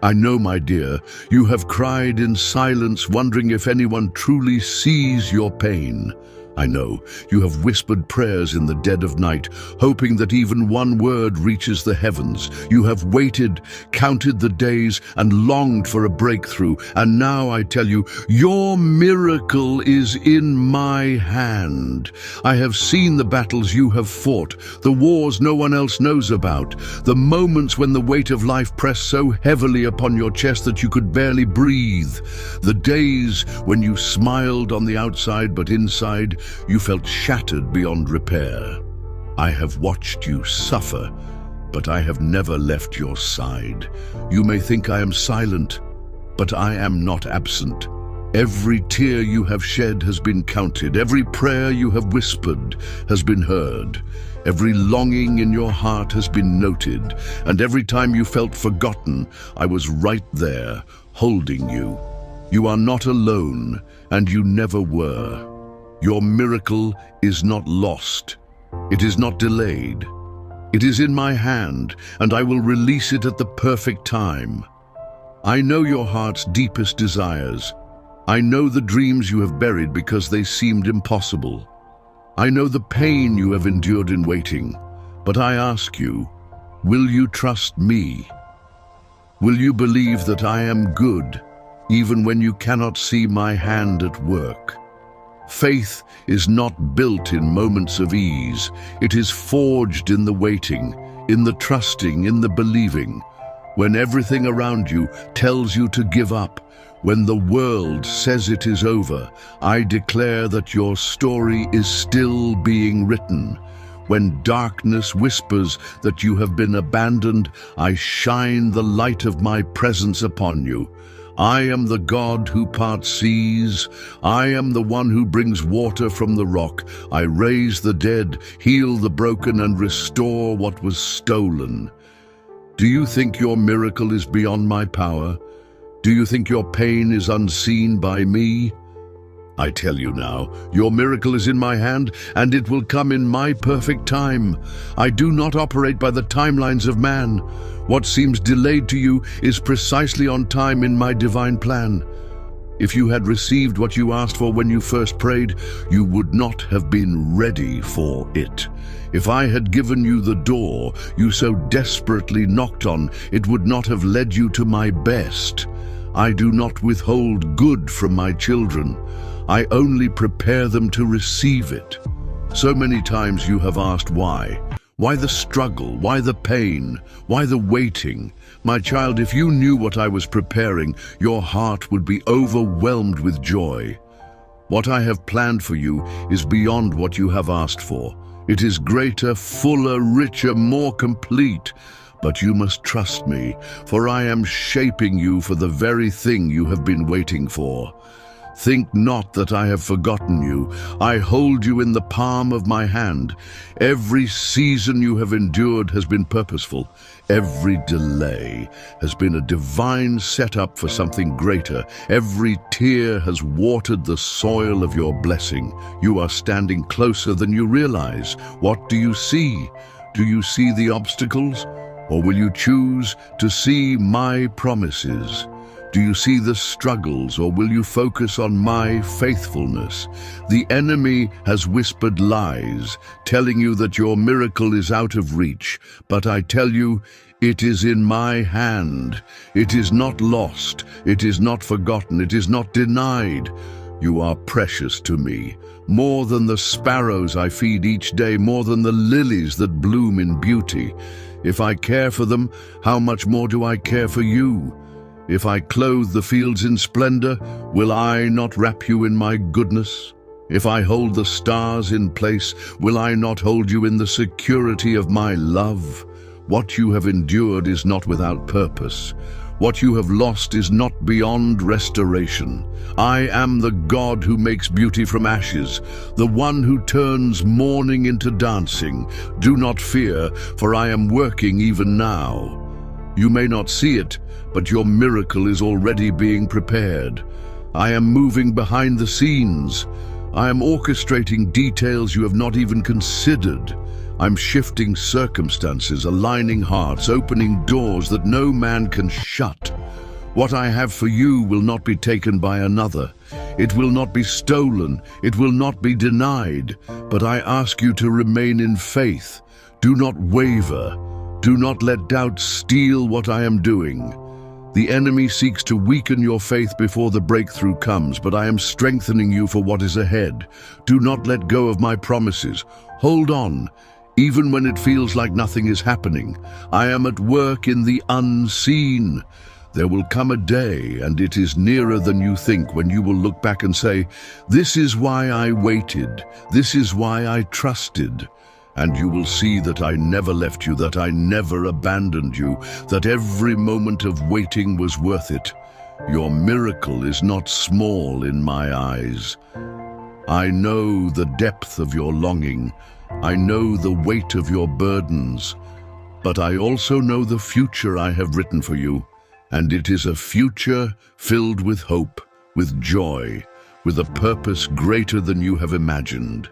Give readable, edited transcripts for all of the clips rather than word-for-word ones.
I know, my dear, you have cried in silence, wondering if anyone truly sees your pain. I know, you have whispered prayers in the dead of night, hoping that even one word reaches the heavens. You have waited, counted the days, and longed for a breakthrough. And now I tell you, your miracle is in my hand. I have seen the battles you have fought, the wars no one else knows about, the moments when the weight of life pressed so heavily upon your chest that you could barely breathe, the days when you smiled on the outside but inside you felt shattered beyond repair. I have watched you suffer, but I have never left your side. You may think I am silent, but I am not absent. Every tear you have shed has been counted. Every prayer you have whispered has been heard. Every longing in your heart has been noted. And every time you felt forgotten, I was right there, holding you. You are not alone, and you never were. Your miracle is not lost. It is not delayed. It is in my hand, and I will release it at the perfect time. I know your heart's deepest desires. I know the dreams you have buried because they seemed impossible. I know the pain you have endured in waiting. But I ask you, will you trust me? Will you believe that I am good, even when you cannot see my hand at work? Faith is not built in moments of ease. It is forged in the waiting, in the trusting, in the believing. When everything around you tells you to give up, when the world says it is over, I declare that your story is still being written. When darkness whispers that you have been abandoned, I shine the light of my presence upon you. I am the God who parts seas. I am the one who brings water from the rock. I raise the dead, heal the broken, and restore what was stolen. Do you think your miracle is beyond my power? Do you think your pain is unseen by me? I tell you now, your miracle is in my hand, and it will come in my perfect time. I do not operate by the timelines of man. What seems delayed to you is precisely on time in my divine plan. If you had received what you asked for when you first prayed, you would not have been ready for it. If I had given you the door you so desperately knocked on, it would not have led you to my best. I do not withhold good from my children. I only prepare them to receive it. So many times you have asked why. Why the struggle? Why the pain? Why the waiting? My child, if you knew what I was preparing, your heart would be overwhelmed with joy. What I have planned for you is beyond what you have asked for. It is greater, fuller, richer, more complete. But you must trust me, for I am shaping you for the very thing you have been waiting for. Think not that I have forgotten you. I hold you in the palm of my hand. Every season you have endured has been purposeful. Every delay has been a divine setup for something greater. Every tear has watered the soil of your blessing. You are standing closer than you realize. What do you see? Do you see the obstacles? Or will you choose to see my promises? Do you see the struggles, or will you focus on my faithfulness? The enemy has whispered lies, telling you that your miracle is out of reach. But I tell you, it is in my hand. It is not lost. It is not forgotten. It is not denied. You are precious to me, more than the sparrows I feed each day, more than the lilies that bloom in beauty. If I care for them, how much more do I care for you? If I clothe the fields in splendor, will I not wrap you in my goodness? If I hold the stars in place, will I not hold you in the security of my love? What you have endured is not without purpose. What you have lost is not beyond restoration. I am the God who makes beauty from ashes, the one who turns mourning into dancing. Do not fear, for I am working even now. You may not see it, but your miracle is already being prepared. I am moving behind the scenes. I am orchestrating details you have not even considered. I'm shifting circumstances, aligning hearts, opening doors that no man can shut. What I have for you will not be taken by another. It will not be stolen. It will not be denied. But I ask you to remain in faith. Do not waver. Do not let doubt steal what I am doing. The enemy seeks to weaken your faith before the breakthrough comes, but I am strengthening you for what is ahead. Do not let go of my promises. Hold on, even when it feels like nothing is happening. I am at work in the unseen. There will come a day, and it is nearer than you think, when you will look back and say, "This is why I waited. This is why I trusted." And you will see that I never left you, that I never abandoned you, that every moment of waiting was worth it. Your miracle is not small in my eyes. I know the depth of your longing. I know the weight of your burdens. But I also know the future I have written for you. And it is a future filled with hope, with joy, with a purpose greater than you have imagined.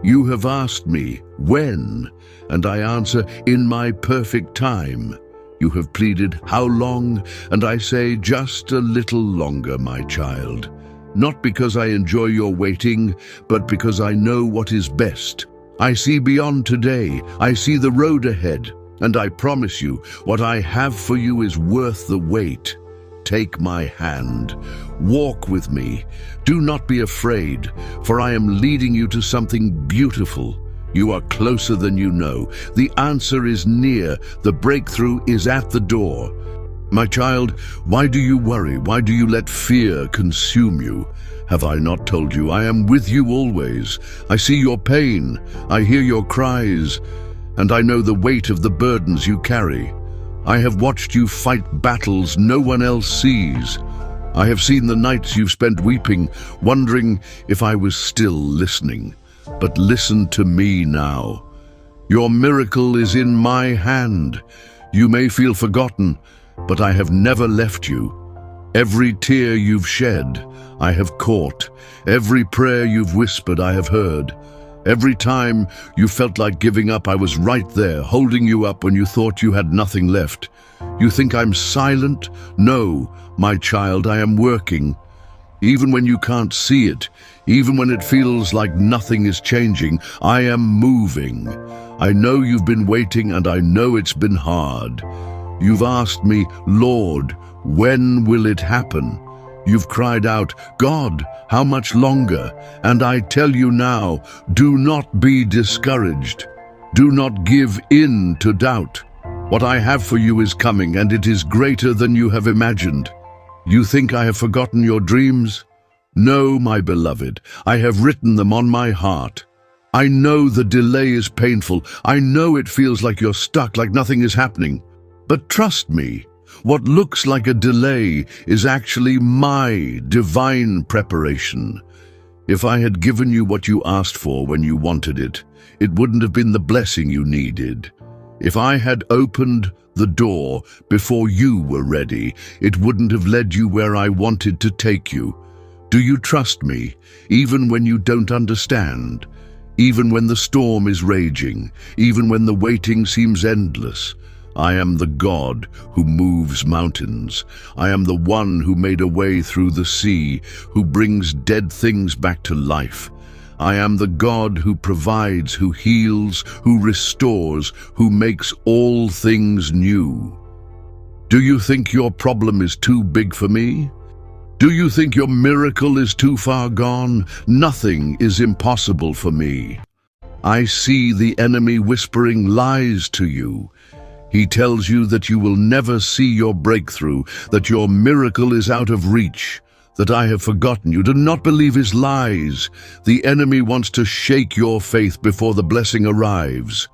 You have asked me, when? And I answer, in my perfect time. You have pleaded, how long? And I say, just a little longer, my child. Not because I enjoy your waiting, but because I know what is best. I see beyond today. I see the road ahead. And I promise you, what I have for you is worth the wait. Take my hand. Walk with me. Do not be afraid, for I am leading you to something beautiful. You are closer than you know. The answer is near. The breakthrough is at the door. My child, why do you worry? Why do you let fear consume you? Have I not told you I am with you always? I see your pain. I hear your cries. And I know the weight of the burdens you carry. I have watched you fight battles no one else sees. I have seen the nights you've spent weeping, wondering if I was still listening. But listen to me now. Your miracle is in my hand. You may feel forgotten, but I have never left you. Every tear you've shed, I have caught. Every prayer you've whispered, I have heard. Every time you felt like giving up, I was right there, holding you up when you thought you had nothing left. You think I'm silent? No, my child, I am working. Even when you can't see it, even when it feels like nothing is changing, I am moving. I know you've been waiting, and I know it's been hard. You've asked me, Lord, when will it happen? You've cried out, God, how much longer? And I tell you now, do not be discouraged. Do not give in to doubt. What I have for you is coming, and it is greater than you have imagined. You think I have forgotten your dreams? No, my beloved, I have written them on my heart. I know the delay is painful. I know it feels like you're stuck, like nothing is happening. But trust me, what looks like a delay is actually my divine preparation. If I had given you what you asked for when you wanted it, it wouldn't have been the blessing you needed. If I had opened the door before you were ready, it wouldn't have led you where I wanted to take you. Do you trust me, even when you don't understand? Even when the storm is raging, even when the waiting seems endless? I am the God who moves mountains. I am the one who made a way through the sea, who brings dead things back to life. I am the God who provides, who heals, who restores, who makes all things new. Do you think your problem is too big for me? Do you think your miracle is too far gone? Nothing is impossible for me. I see the enemy whispering lies to you. He tells you that you will never see your breakthrough, that your miracle is out of reach, that I have forgotten you. Do not believe his lies. The enemy wants to shake your faith before the blessing arrives.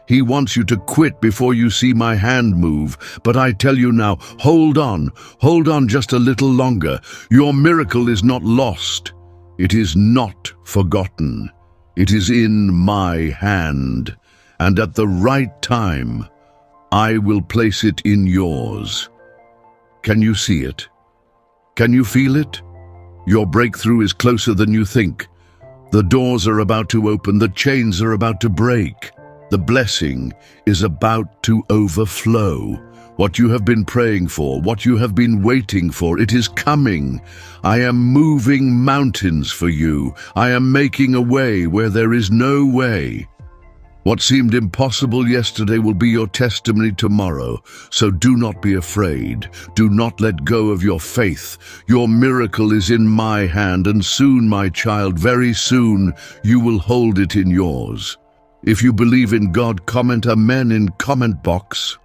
He wants you to quit before you see my hand move. But I tell you now, hold on just a little longer. Your miracle is not lost. It is not forgotten. It is in my hand. And at the right time, I will place it in yours. Can you see it? Can you feel it? Your breakthrough is closer than you think. The doors are about to open. The chains are about to break. The blessing is about to overflow. What you have been praying for, what you have been waiting for, it is coming. I am moving mountains for you. I am making a way where there is no way. What seemed impossible yesterday will be your testimony tomorrow. So do not be afraid. Do not let go of your faith. Your miracle is in my hand, and soon, my child, very soon, you will hold it in yours. If you believe in God, comment Amen in comment box.